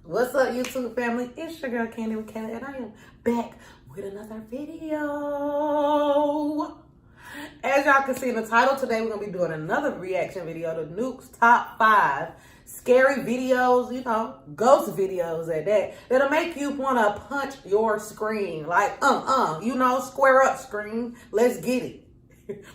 What's up, YouTube family? It's your girl KandidwithKayla, and I am back with another video. As y'all can see in the title, today we're gonna be doing another reaction video to Nuke's top 5 scary videos, you know, ghost videos at that, that'll make you wanna punch your screen. Like, you know, square up screen. Let's get it.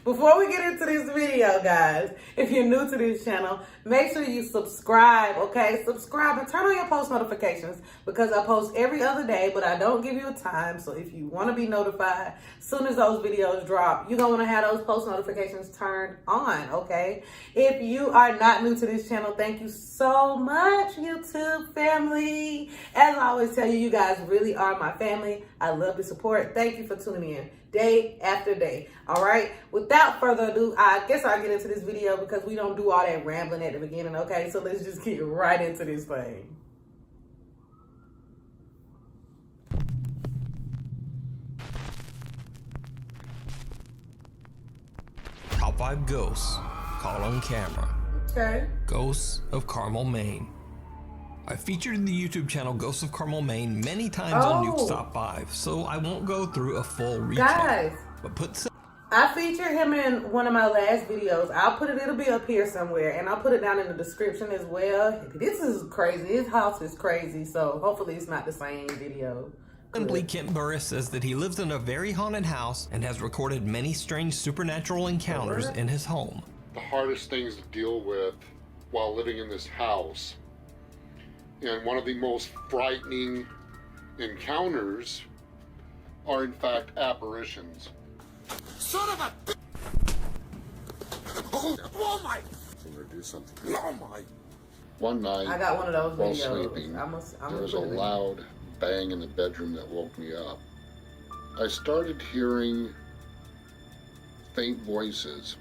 Before we get into this video, guys, if you're new to this channel, make sure you subscribe, okay? Subscribe and turn on your post notifications because I post every other day, but I don't give you a time. So if you want to be notified as soon as those videos drop, you're going to want to have those post notifications turned on, okay? If you are not new to this channel, thank you so much, YouTube family. As I always tell you, you guys really are my family. I love the support. Thank you for tuning in day after day. All right, without further ado, I guess I'll get into this video because we don't do all that rambling at the beginning. Okay, so let's just get right into this thing. Top 5 ghosts caught on camera. Okay. Ghosts of Carmel, Maine. I featured in the YouTube channel Ghosts of Carmel, Maine many times on Nuke's Top 5, so I won't go through a full recap. Guys, But I featured him in one of my last videos. I'll put it, it'll be up here somewhere, and I'll put it down in the description as well. This is crazy. His house is crazy, so hopefully it's not the same video. Simply Kent Burris says that he lives in a very haunted house and has recorded many strange supernatural encounters in his home. The hardest things to deal with while living in this house, and one of the most frightening encounters are in fact apparitions. Son of a oh my! I'm gonna do something. Oh my! One night, I got one of those while videos. sleeping, there was a loud bang in the bedroom that woke me up. I started hearing faint voices,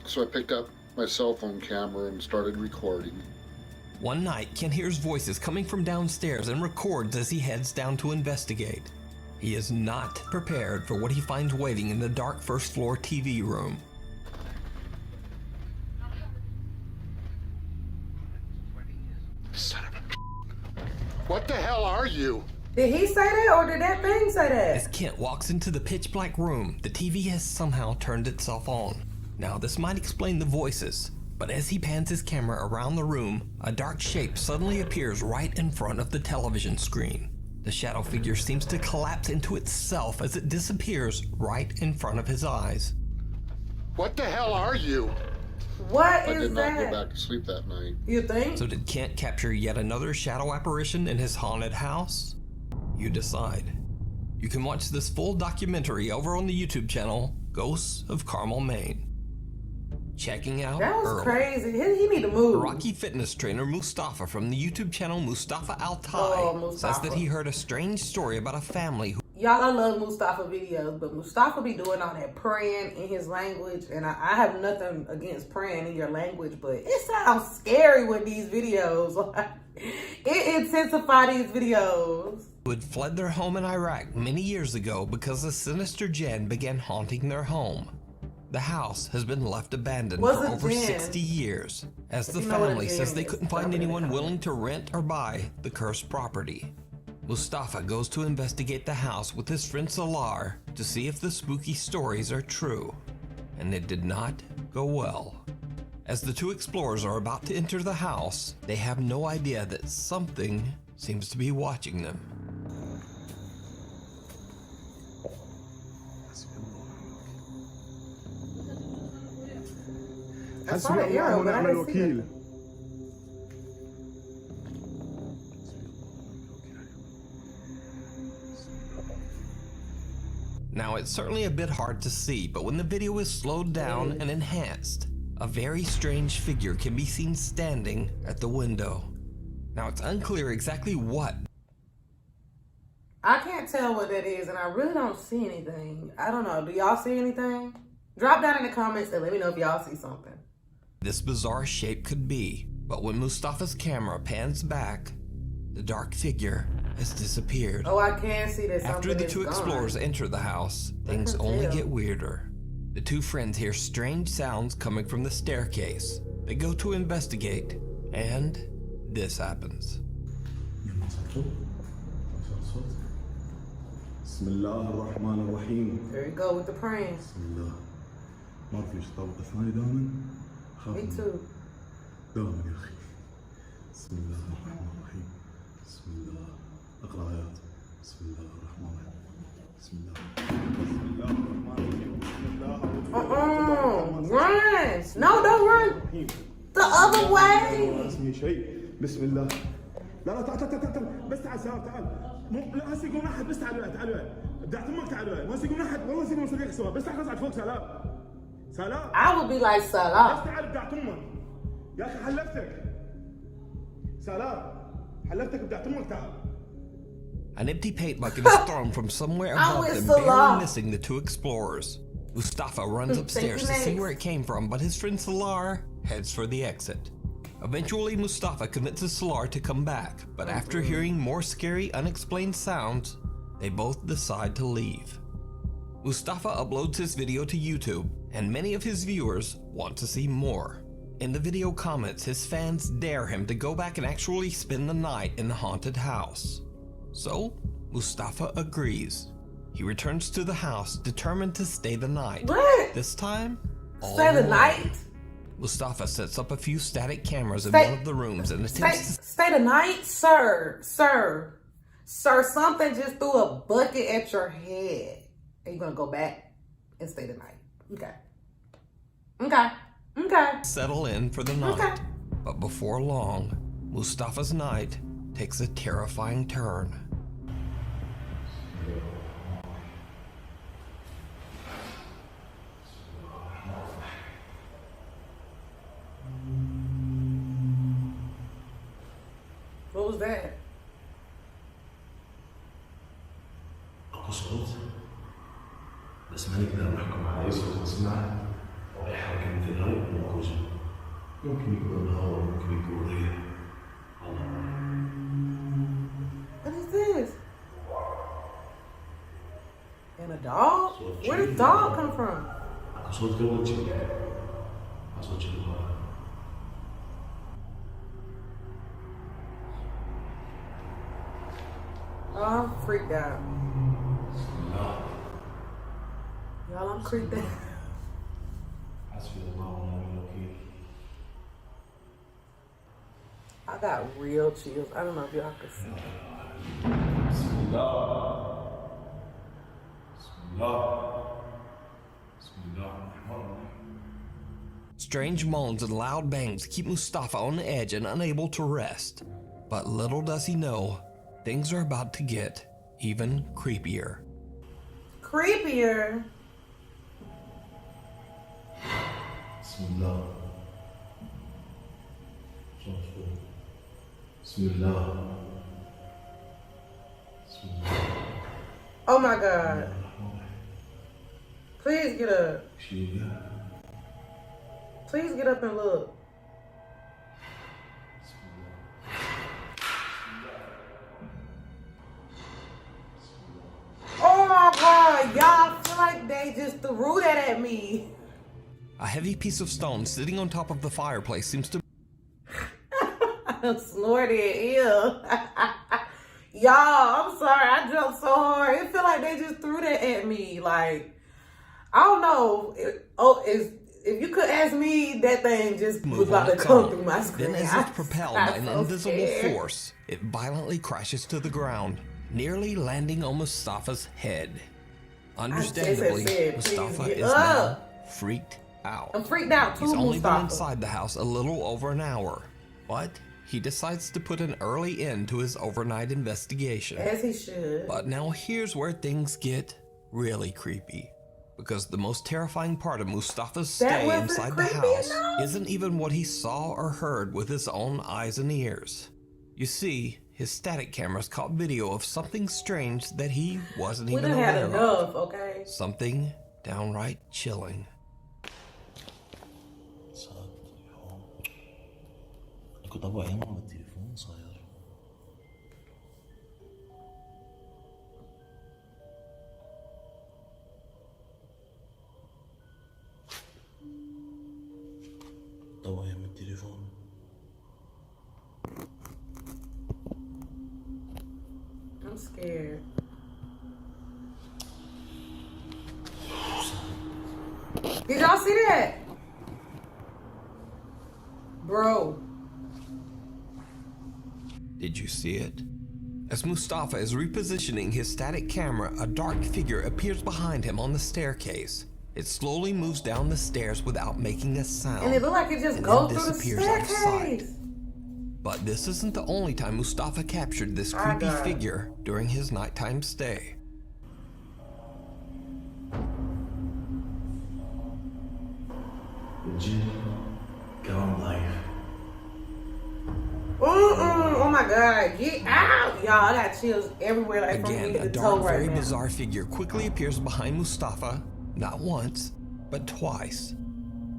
so I picked up my cell phone camera and started recording. One night, Kent hears voices coming from downstairs and records as he heads down to investigate. He is not prepared for what he finds waiting in the dark first floor TV room. Son of a what the hell are you? Did he say that, or did that thing say that? As Kent walks into the pitch black room, the TV has somehow turned itself on. Now, this might explain the voices, but as he pans his camera around the room, a dark shape suddenly appears right in front of the television screen. The shadow figure seems to collapse into itself as it disappears right in front of his eyes. What the hell are you? What I is did not that? go back to sleep that night. You think? So did Kent capture yet another shadow apparition in his haunted house? You decide. You can watch this full documentary over on the YouTube channel, Ghosts of Carmel, Maine. Checking out That was early. crazy. He need to move. Rocky fitness trainer Mustafa from the YouTube channel Mustafa says that he heard a strange story about a family who... Y'all, I love Mustafa videos, but Mustafa be doing all that praying in his language, and I have nothing against praying in your language, but it sounds scary with these videos. It intensifies these videos. who had fled their home in Iraq many years ago because a sinister jinn began haunting their home. The house has been left abandoned for over 60 years, as the family says they couldn't find anyone willing to rent or buy the cursed property. Mustafa goes to investigate the house with his friend Salar to see if the spooky stories are true, and it did not go well. As the two explorers are about to enter the house, they have no idea that something seems to be watching them. I saw the arrow, but I didn't see it. Now, it's certainly a bit hard to see, but when the video is slowed down and enhanced, a very strange figure can be seen standing at the window. Now, it's unclear exactly what. I can't tell what that is, and I really don't see anything. I don't know. Do y'all see anything? Drop down in the comments and let me know if y'all see something. This bizarre shape could be, but when Mustafa's camera pans back, the dark figure has disappeared. Oh, I can see that something After the is two gone. explorers enter the house, things only get weirder. The two friends hear strange sounds coming from the staircase. They go to investigate, and this happens. بسم الله الرحمن الرحيم. There you go with the praying. بسم الله. ما في طب اثنائي دائما. Me too. دائما يا اخي. بسم الله الرحمن الرحيم. بسم الله. اقرا ايات. بسم الله الرحمن الرحيم. بسم الله. بسم الله الرحمن الرحيم. بسم الله. Run! No, don't run. The other way. اسمي شيء. بسم الله. لا لا تعال بس تعال سلام تعال. لا هسه يقوم احد بس تعال بدعت امك تعال ما هسه يقوم احد والله هسه يقوم صديق سوا بس تعال اقعد فوق سلام. سلام. I would be like Salah. بس تعال بدعت امك. يا اخي حلفتك. سلام. حلفتك بدعت امك تعال. An empty paint bucket is thrown from somewhere above them, barely missing the two explorers. Mustafa runs upstairs to see where it came from, but his friend Salar heads for the exit. Eventually, Mustafa convinces Salar to come back, but after hearing more scary, unexplained sounds, they both decide to leave. Mustafa uploads his video to YouTube, and many of his viewers want to see more. In the video comments, his fans dare him to go back and actually spend the night in the haunted house. So, Mustafa agrees. He returns to the house, determined to stay the night. What? This time, all Stay the alone. night? Mustafa sets up a few static cameras in one of the rooms and attempts to... Stay the night? Sir, something just threw a bucket at your head. Are you gonna go back and stay the night? Okay. settle in for the night. Okay. But before long, Mustafa's night takes a terrifying turn. What was that? اكو صوت بس ما نقدر نحكم على اي صوت نسمعه او اي حركه مثل هاي موجوده. ممكن يكون هواء ممكن يكون ريح. الله What is this? And a dog? Where did dog come from? اكو صوت قبل كذي. صوت كذي. Oh, I'm freaked out. Y'all, I'm creeped out. I got real chills. I don't know if y'all can see. Strange moans and loud bangs keep Mustafa on the edge and unable to rest. But little does he know, things are about to get even creepier. Creepier? Bismillah. Bismillah. Oh my God. Please get up. Please get up and look. Oh my God, y'all feel like they just threw that at me. A heavy piece of stone sitting on top of the fireplace seems to I snorted, ew. Y'all, I'm sorry, I jumped so hard. It feel like they just threw that at me. Like, I don't know. If you could ask me, that thing just was about to come through my screen. Then, as if propelled by an invisible force, it violently crashes to the ground, nearly landing on Mustafa's head. Understandably, Mustafa is now freaked out. I'm freaked out too, He's only Mustafa. been inside the house a little over an hour, but he decides to put an early end to his overnight investigation. As he should. But now here's where things get really creepy. Because the most terrifying part of Mustafa's stay inside the house isn't even what he saw or heard with his own eyes and ears. You see, his static cameras caught video of something strange that he wasn't even aware of. Okay? Something downright chilling. I'm scared. Did y'all see that? Bro. Did you see it? As Mustafa is repositioning his static camera, a dark figure appears behind him on the staircase. It slowly moves down the stairs without making a sound. And it looked like it just goes through the staircase. But this isn't the only time Mustafa captured this creepy figure during his nighttime stay. The gin, gone life. Oh my God, get out. Y'all, I got chills everywhere. Like Again, a dark, very bizarre figure quickly appears behind Mustafa, not once, but twice.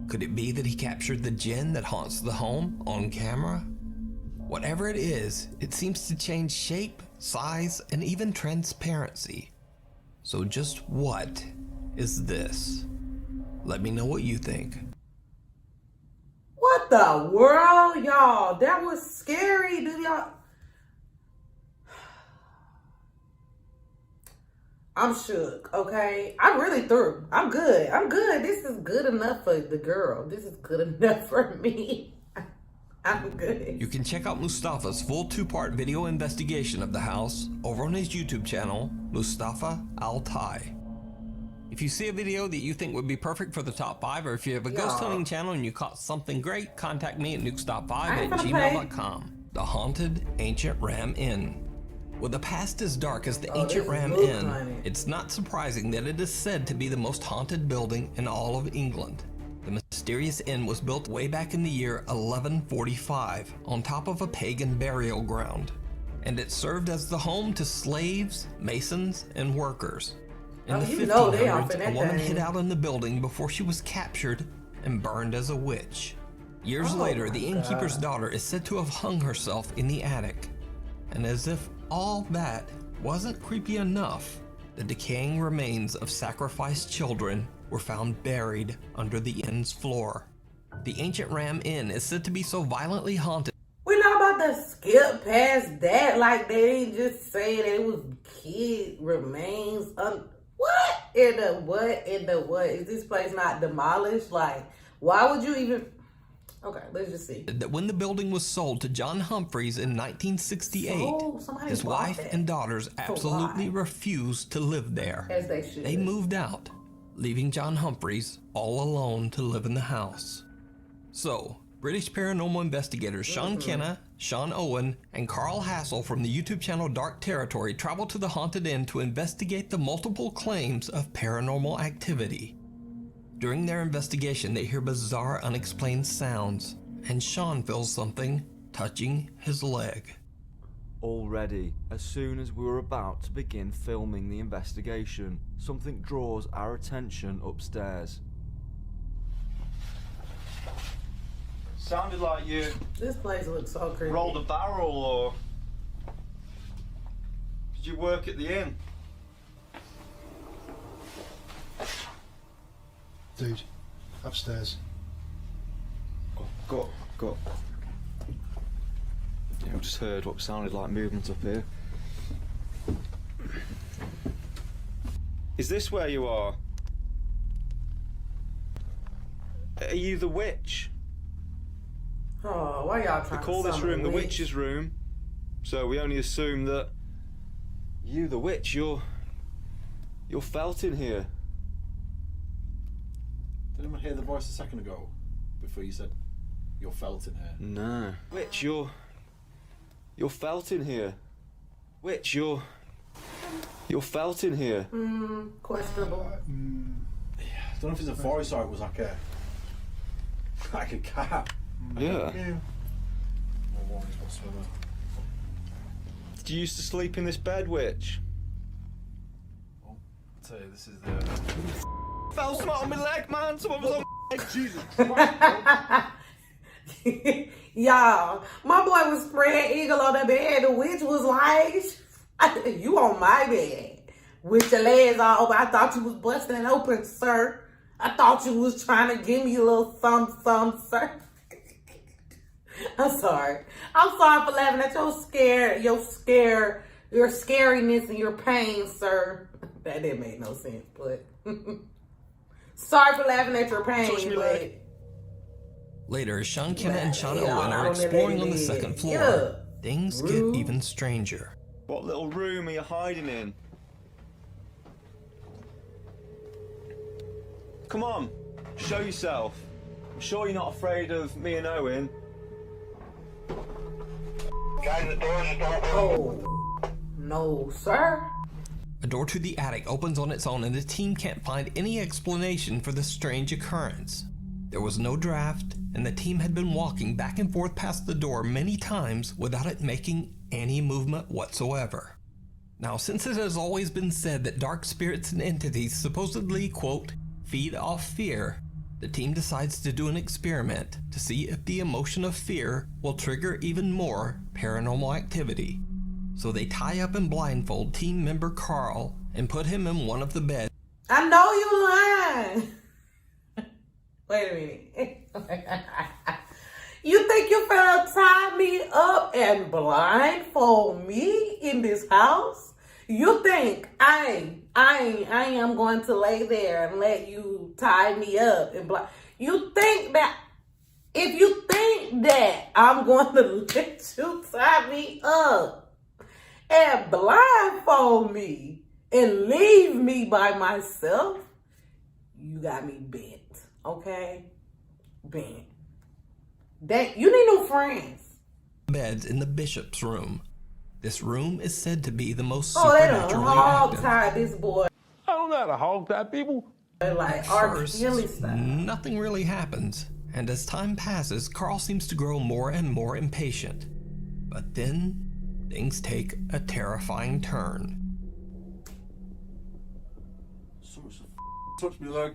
Could it be that he captured the jinn that haunts the home on camera? Whatever it is, it seems to change shape, size, and even transparency. So just what is this? Let me know what you think. What the world, y'all? That was scary, dude, y'all. I'm shook, okay? I'm really through. I'm good. I'm good. This is good enough for the girl. This is good enough for me. I'm good. You can check out Mustafa's full 2-part video investigation of the house over on his YouTube channel, Mustafa Altai. If you see a video that you think would be perfect for the top 5, or if you have a ghost hunting channel and you caught something great, contact me at nukestop5@gmail.com. The Haunted Ancient Ram Inn. With a past as dark as the Ancient Ram Inn, it's not surprising that it is said to be the most haunted building in all of England. The mysterious inn was built way back in the year 1145 on top of a pagan burial ground, and it served as the home to slaves, masons, and workers. In the 1500s, a woman hid out in the building before she was captured and burned as a witch. Years later, the innkeeper's daughter is said to have hung herself in the attic. And as if all that wasn't creepy enough, the decaying remains of sacrificed children were found buried under the inn's floor. The Ancient Ram Inn is said to be so violently haunted. We're not about to skip past that. Like, they didn't just say that it was kid remains. What in the what? Is this place not demolished? Like, why would you even... Okay, let's just see. That when the building was sold to John Humphreys in 1968, his wife and daughters absolutely refused to live there. As they should. They moved out, leaving John Humphreys all alone to live in the house. So, British paranormal investigators Sean Kenna, Sean Owen, and Carl Hassel from the YouTube channel Dark Territory traveled to the haunted inn to investigate the multiple claims of paranormal activity. During their investigation, they hear bizarre, unexplained sounds, and Sean feels something touching his leg. Already, as soon as we were about to begin filming the investigation, something draws our attention upstairs. Sounded like you This place looks so creepy. rolled a barrel, or did you work at the inn? Dude, upstairs. Go. Yeah, I just heard what sounded like movement up here. Is this where you are? Are you the witch? Oh, why y'all trying They to call this summon room a the witch? witch's room, so we only assume that you, the witch, you're felt in here. Did anyone hear the voice a second ago before you said you're felt in here? No. Witch, you're felt in here. Witch, you're felt in here. Questionable. I don't know if it's a voice or it was like a cat. Yeah. No warnings whatsoever. Did you used to sleep in this bed, witch? I'll tell you, this is the... Fell smart on my leg, man. Someone was on my leg. Jesus Y'all, my boy was spread eagle on the bed. The witch was like, you on my bed with your legs all open. I thought you was busting it open, sir. I thought you was trying to give me a little something, sir. I'm sorry. I'm sorry for laughing at your your scariness and your pain, sir. That didn't make no sense, but sorry for laughing at your pain, but later, Sean Kenna and Sean Owen are exploring on the second floor. Things get even stranger. What little room are you hiding in? Come on, show yourself. I'm sure you're not afraid of me and Owen. Guys, the doors just open. oh, no, sir. A door to the attic opens on its own and the team can't find any explanation for the strange occurrence. There was no draft, and the team had been walking back and forth past the door many times without it making any movement whatsoever. Now, since it has always been said that dark spirits and entities supposedly, quote, feed off fear, the team decides to do an experiment to see if the emotion of fear will trigger even more paranormal activity. So they tie up and blindfold team member Carl and put him in one of the beds. I know you lying. Wait a minute. You think you finna tie me up and blindfold me in this house? You think I am going to lay there and let you tie me up and you think that if you think that I'm going to let you tie me up and blindfold me and leave me by myself, you got me bent. Okay? Bent. That you need new friends. Beds in the bishop's room. This room is said to be the most Oh, they done supernaturally hog active. tied this boy. I don't know how to hog tie people. Like R. First, Kelly style. nothing really happens, and as time passes, Carl seems to grow more and more impatient. But then, things take a terrifying turn. Someone's touched my leg.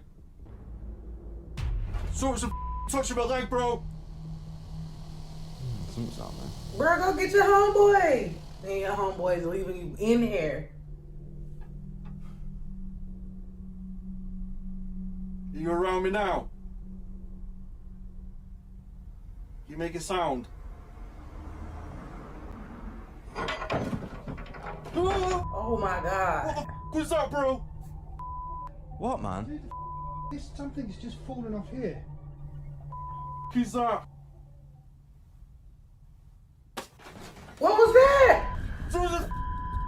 Someone's touching my leg, bro. Something's out there. Bro, go get your homeboy. And your homeboy's leaving you in here. You around me now? You make a sound. Oh my God. What's that, bro? What, man? This something's just fallen off here. Who's that? What was that? Someone's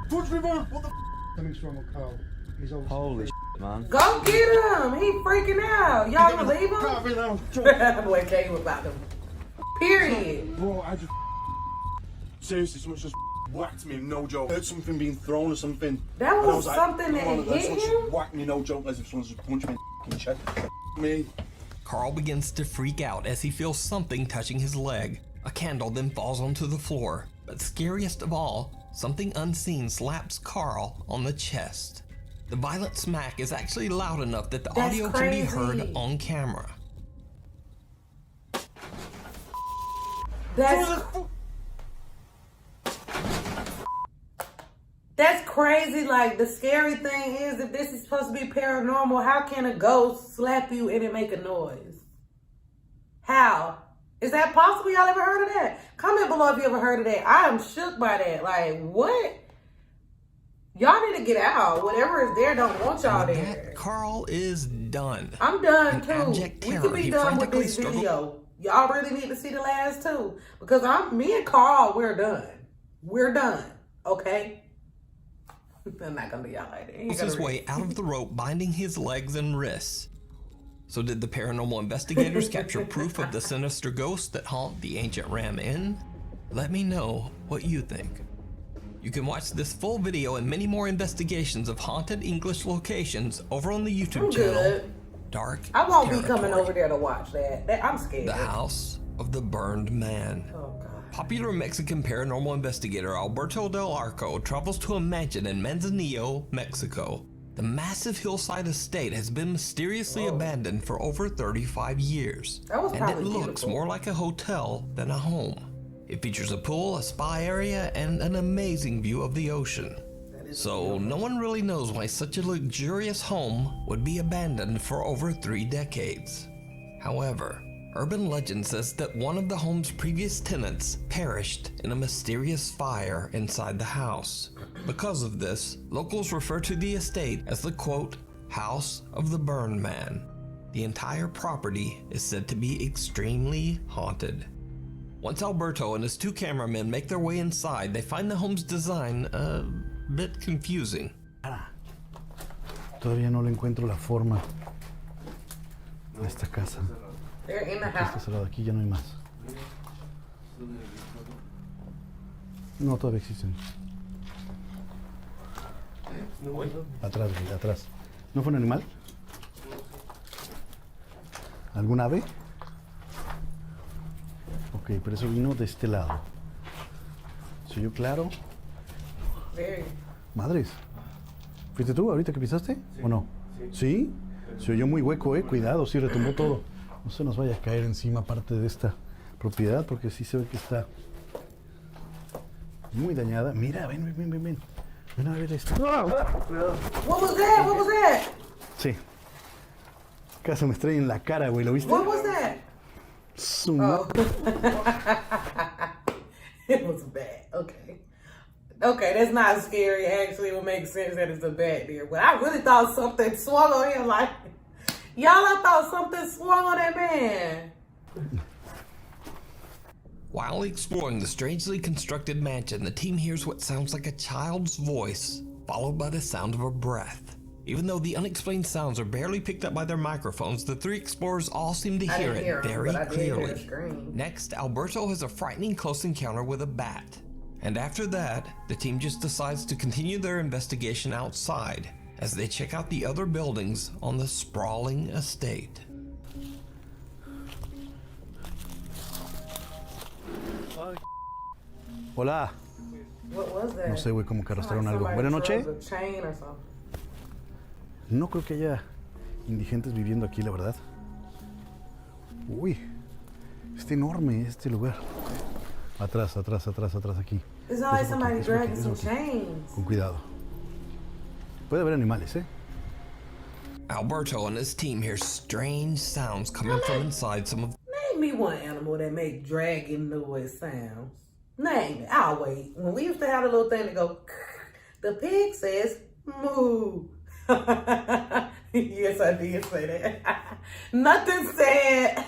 touch me, bro. What the? Something's wrong with Carl. He's obviously Holy shit, man. Go get him. He freaking out. Y'all gonna leave him? Can't be now. Boy came about him. Period. Bro, I just seriously, someone just whacked me, no joke. I heard something being thrown or something. That And I was like, something that come on, hit someone him? just whacked me, no joke, as if someone's just punched me in the chest. Me. Carl begins to freak out as he feels something touching his leg. A candle then falls onto the floor, but scariest of all, something unseen slaps Carl on the chest. The violent smack is actually loud enough that the That's audio can be crazy. heard on camera. That's crazy. Like, the scary thing is, if this is supposed to be paranormal, how can a ghost slap you and it make a noise? How? Is that possible? Y'all ever heard of that? Comment below if you ever heard of that. I am shook by that. Like, what? Y'all need to get out. Whatever is there don't want y'all With there. that, Carl is done. I'm done In too. abject We terror, could be he done with frantically this struggled- video. Y'all really need to see the last two. Because me and Carl, we're done. We're done. Okay? I'm not gonna do y'all like that. He ain't His gonna way out of the rope binding his legs and wrists. So did the paranormal investigators capture proof of the sinister ghosts that haunt the ancient Ram Inn? Let me know what you think. You can watch this full video and many more investigations of haunted English locations over on the YouTube I'm channel good. Dark I won't be coming Territory, over there to watch that. I'm scared. The House of the Burned Man. Oh, God. Popular Mexican paranormal investigator Alberto Del Arco travels to a mansion in Manzanillo, Mexico. The massive hillside estate has been mysteriously abandoned for over 35 years, That was and it probably looks beautiful. more like a hotel than a home. It features a pool, a spa area, and an amazing view of the ocean. So no one really knows why such a luxurious home would be abandoned for over 3 decades. However, Urban legend says that one of the home's previous tenants perished in a mysterious fire inside the house. Because of this, locals refer to the estate as the, quote, House of the Burned Man. The entire property is said to be extremely haunted. Once Alberto and his two cameramen make their way inside, they find the home's design a bit confusing. Todavía no le encuentro la forma a esta casa. They're in the house. Está cerrado, aquí ya no hay más. No, todavía existen. Atrás, güey, atrás. ¿No fue un animal? ¿Algún ave? Ok, pero eso vino de este lado. ¿Se oyó claro? Madres. ¿Fuiste tú ahorita que pisaste? ¿O no? ¿Sí? Se oyó muy hueco, cuidado, sí, retumbó todo. No se nos vaya a caer encima parte de esta propiedad, porque sí se ve que está muy dañada. Mira, ven. Ven a ver esto. What was that? What was that? Sí. Casi me estrella en la cara, güey, ¿lo viste? What was that? Oh. It was bad. Okay. Okay, that's not scary. Actually, it would make sense that it's a bat deer. But I really thought something swung on him. Like, y'all, I thought something swung on that man. While exploring the strangely constructed mansion, the team hears what sounds like a child's voice, followed by the sound of a breath. Even though the unexplained sounds are barely picked up by their microphones, the three explorers all seem to hear it very clearly. Next, Alberto has a frightening close encounter with a bat. And after that, the team just decides to continue their investigation outside as they check out the other buildings on the sprawling estate. Hola. What was that? No sé, güey, como que arrastraron algo. Buenas noches. No creo que haya indigentes viviendo aquí, la verdad. Uy, está enorme este lugar. Atrás, aquí. It's not like somebody dragging some chains. Con cuidado. Puede haber animales, Alberto and his team hear strange sounds coming from inside some of... Name me one animal that make dragging noise sounds. Name it. I'll wait. When we used to have a little thing to go, the pig says moo. Yes, I did say that. Nothing said.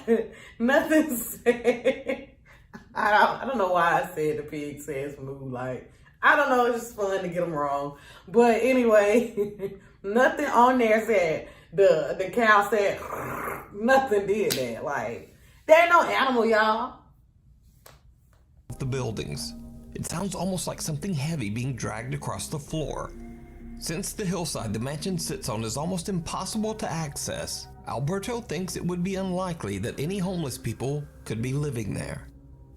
I don't know why I said the pig says moo. Like, I don't know. It's just fun to get them wrong. But anyway, nothing on there said the cow said. Nothing did that. Like, there ain't no animal, y'all. The buildings. It sounds almost like something heavy being dragged across the floor. Since the hillside the mansion sits on is almost impossible to access, Alberto thinks it would be unlikely that any homeless people could be living there.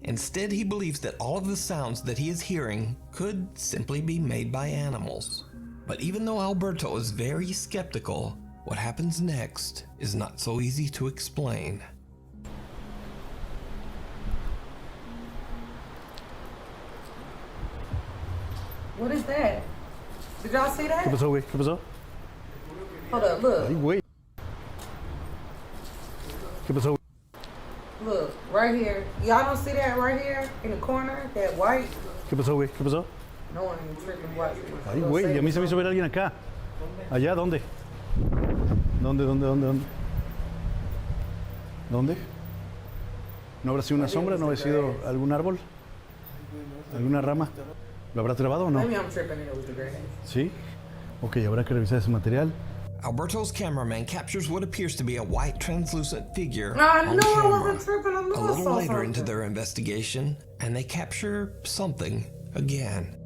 Instead, he believes that all of the sounds that he is hearing could simply be made by animals. But even though Alberto is very skeptical, what happens next is not so easy to explain. What is that? Did y'all see that? ¿Qué pasó, güey? ¿Qué pasó? Hold up, look. Ay, güey. ¿Qué pasó? Look, right here. Y'all don't see that right here in the corner? That white? ¿Qué pasó, güey? ¿Qué pasó? No one even tripping white. Ay, güey, a mí se me hizo ver a alguien acá. ¿Allá? ¿Dónde? ¿Dónde? ¿No habrá sido una sombra? ¿No habrá sido algún árbol? ¿Alguna rama? ¿Lo habrá trabado o no? Maybe I'm tripping and it was the grass. ¿Sí? Ok, habrá que revisar ese material. Alberto's cameraman captures what appears to be a white translucent figure I on know camera. I wasn't tripping. I know A I little saw later something. into their investigation, and they capture something again.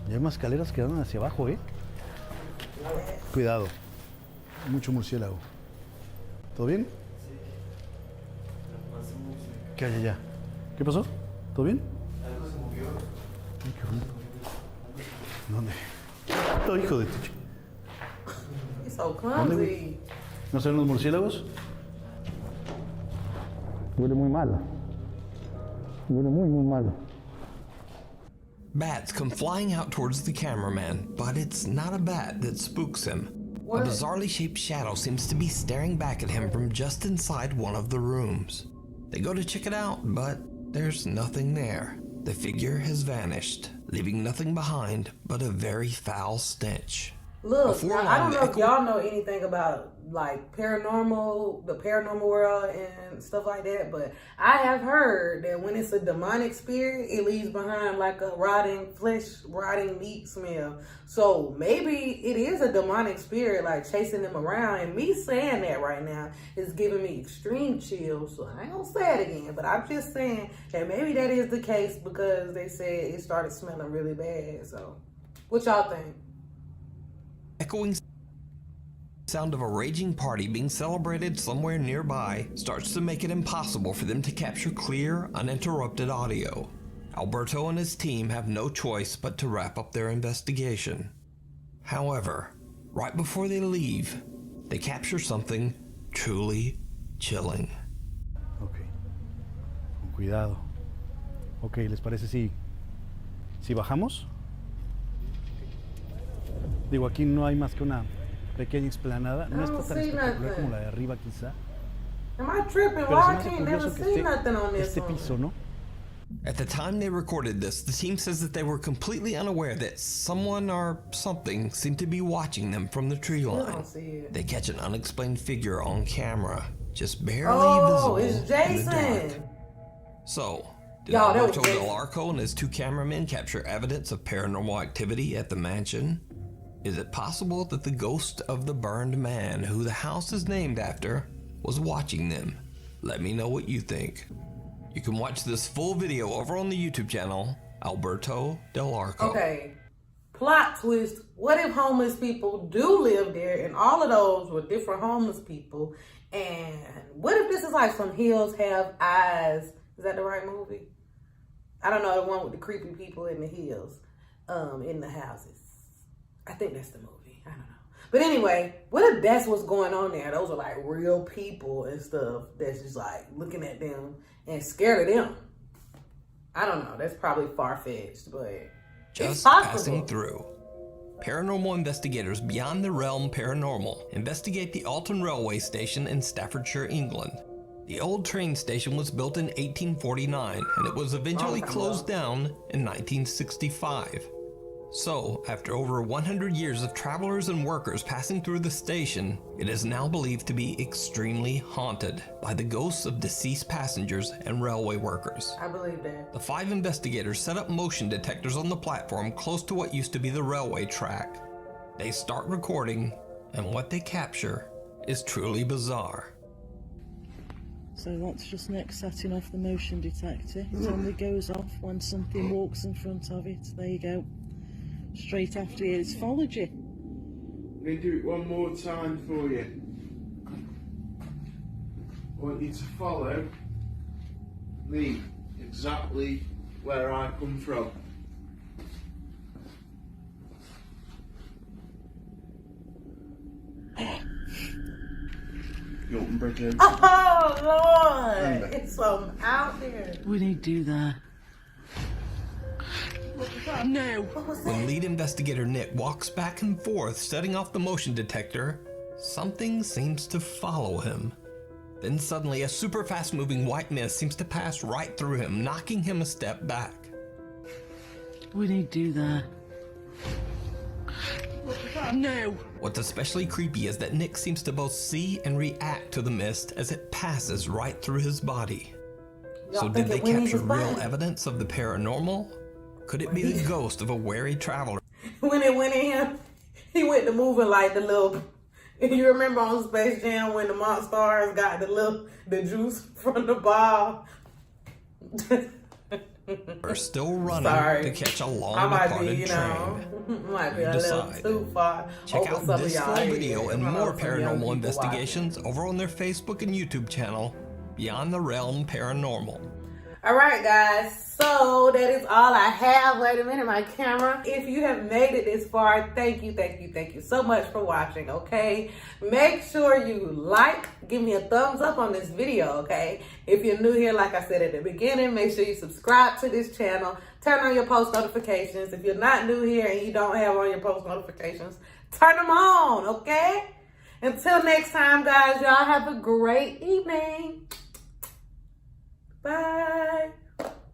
Y hay más escaleras que dan hacia abajo, Cuidado. Mucho murciélago. ¿Todo bien? ¿Qué hay allá? ¿Qué pasó? ¿Todo bien? Ay, qué ruido. ¿Dónde? Oh, hijo de tu chico. He's so clumsy. ¿No serán los murciélagos? Huele muy mal. Huele muy mal. Bats come flying out towards the cameraman, but it's not a bat that spooks him. A bizarrely shaped shadow seems to be staring back at him from just inside one of the rooms. They go to check it out, but there's nothing there. The figure has vanished, leaving nothing behind but a very foul stench. Look, I don't know if y'all know anything about like the paranormal world and stuff like that, but I have heard that when it's a demonic spirit, it leaves behind like a rotting meat smell. So maybe it is a demonic spirit like chasing them around, and me saying that right now is giving me extreme chills. So I ain't gonna say it again, but I'm just saying that maybe that is the case because they said it started smelling really bad. So what y'all think? Echoing sound of a raging party being celebrated somewhere nearby starts to make it impossible for them to capture clear, uninterrupted audio. Alberto and his team have no choice but to wrap up their investigation. However, right before they leave, they capture something truly chilling. Ok, con cuidado. Ok, ¿les parece si bajamos? Digo, aquí no hay más que una pequeña explanada. No está tan espectacular como la de arriba, quizá. Am I tripping? Why I can't never see nothing on this piso, ¿no? At the time they recorded this, the team says that they were completely unaware that someone or something seemed to be watching them from the tree line. They catch an unexplained figure on camera, just barely visible it's Jason. in the dark. So, did Alberto Del Arco and his two cameramen capture evidence of paranormal activity at the mansion? Is it possible that the ghost of the burned man, who the house is named after, was watching them? Let me know what you think. You can watch this full video over on the YouTube channel, Alberto Del Arco. Okay, plot twist. What if homeless people do live there and all of those were different homeless people? And what if this is like Some Hills Have Eyes? Is that the right movie? I don't know, the one with the creepy people in the hills, in the houses. I think that's the movie. I don't know. But anyway, what if that's what's going on there? Those are like real people and stuff that's just like looking at them and scared of them. I don't know. That's probably far-fetched, but just passing through. Paranormal investigators beyond the realm paranormal investigate the Alton Railway Station in Staffordshire, England. The old train station was built in 1849 and it was eventually closed down in 1965. So, after over 100 years of travelers and workers passing through the station, it is now believed to be extremely haunted by the ghosts of deceased passengers and railway workers. I believe that. The 5 investigators set up motion detectors on the platform close to what used to be the railway track. They start recording, and what they capture is truly bizarre. So that's just next setting off the motion detector. It only goes off when something walks in front of it. There you go. Straight after you, it's followed you. I'm going to do it one more time for you. I want you to follow me exactly where I come from. Milton Bridge. Oh Lord! It's out there. What do you do there? No. When lead investigator Nick walks back and forth setting off the motion detector, something seems to follow him. Then suddenly a super fast moving white mist seems to pass right through him, knocking him a step back. What do you do there? No. What's especially creepy is that Nick seems to both see and react to the mist as it passes right through his body. So did they capture real evidence of the paranormal? Could it be the ghost of a wary traveler? When it went in him, he went to moving like the little. You remember on Space Jam when the Monstars got the juice from the ball? Are still running to catch a long departed train. Might be a little too far. Check out this full video and more paranormal investigations over on their Facebook and YouTube channel, Beyond the Realm Paranormal. Alright guys, so that is all I have. Wait a minute, my camera. If you have made it this far, thank you so much for watching, okay? Make sure you like, give me a thumbs up on this video, okay? If you're new here, like I said at the beginning, make sure you subscribe to this channel. Turn on your post notifications. If you're not new here and you don't have on your post notifications, Turn them on, okay? Until next time, guys, y'all have a great evening. Bye.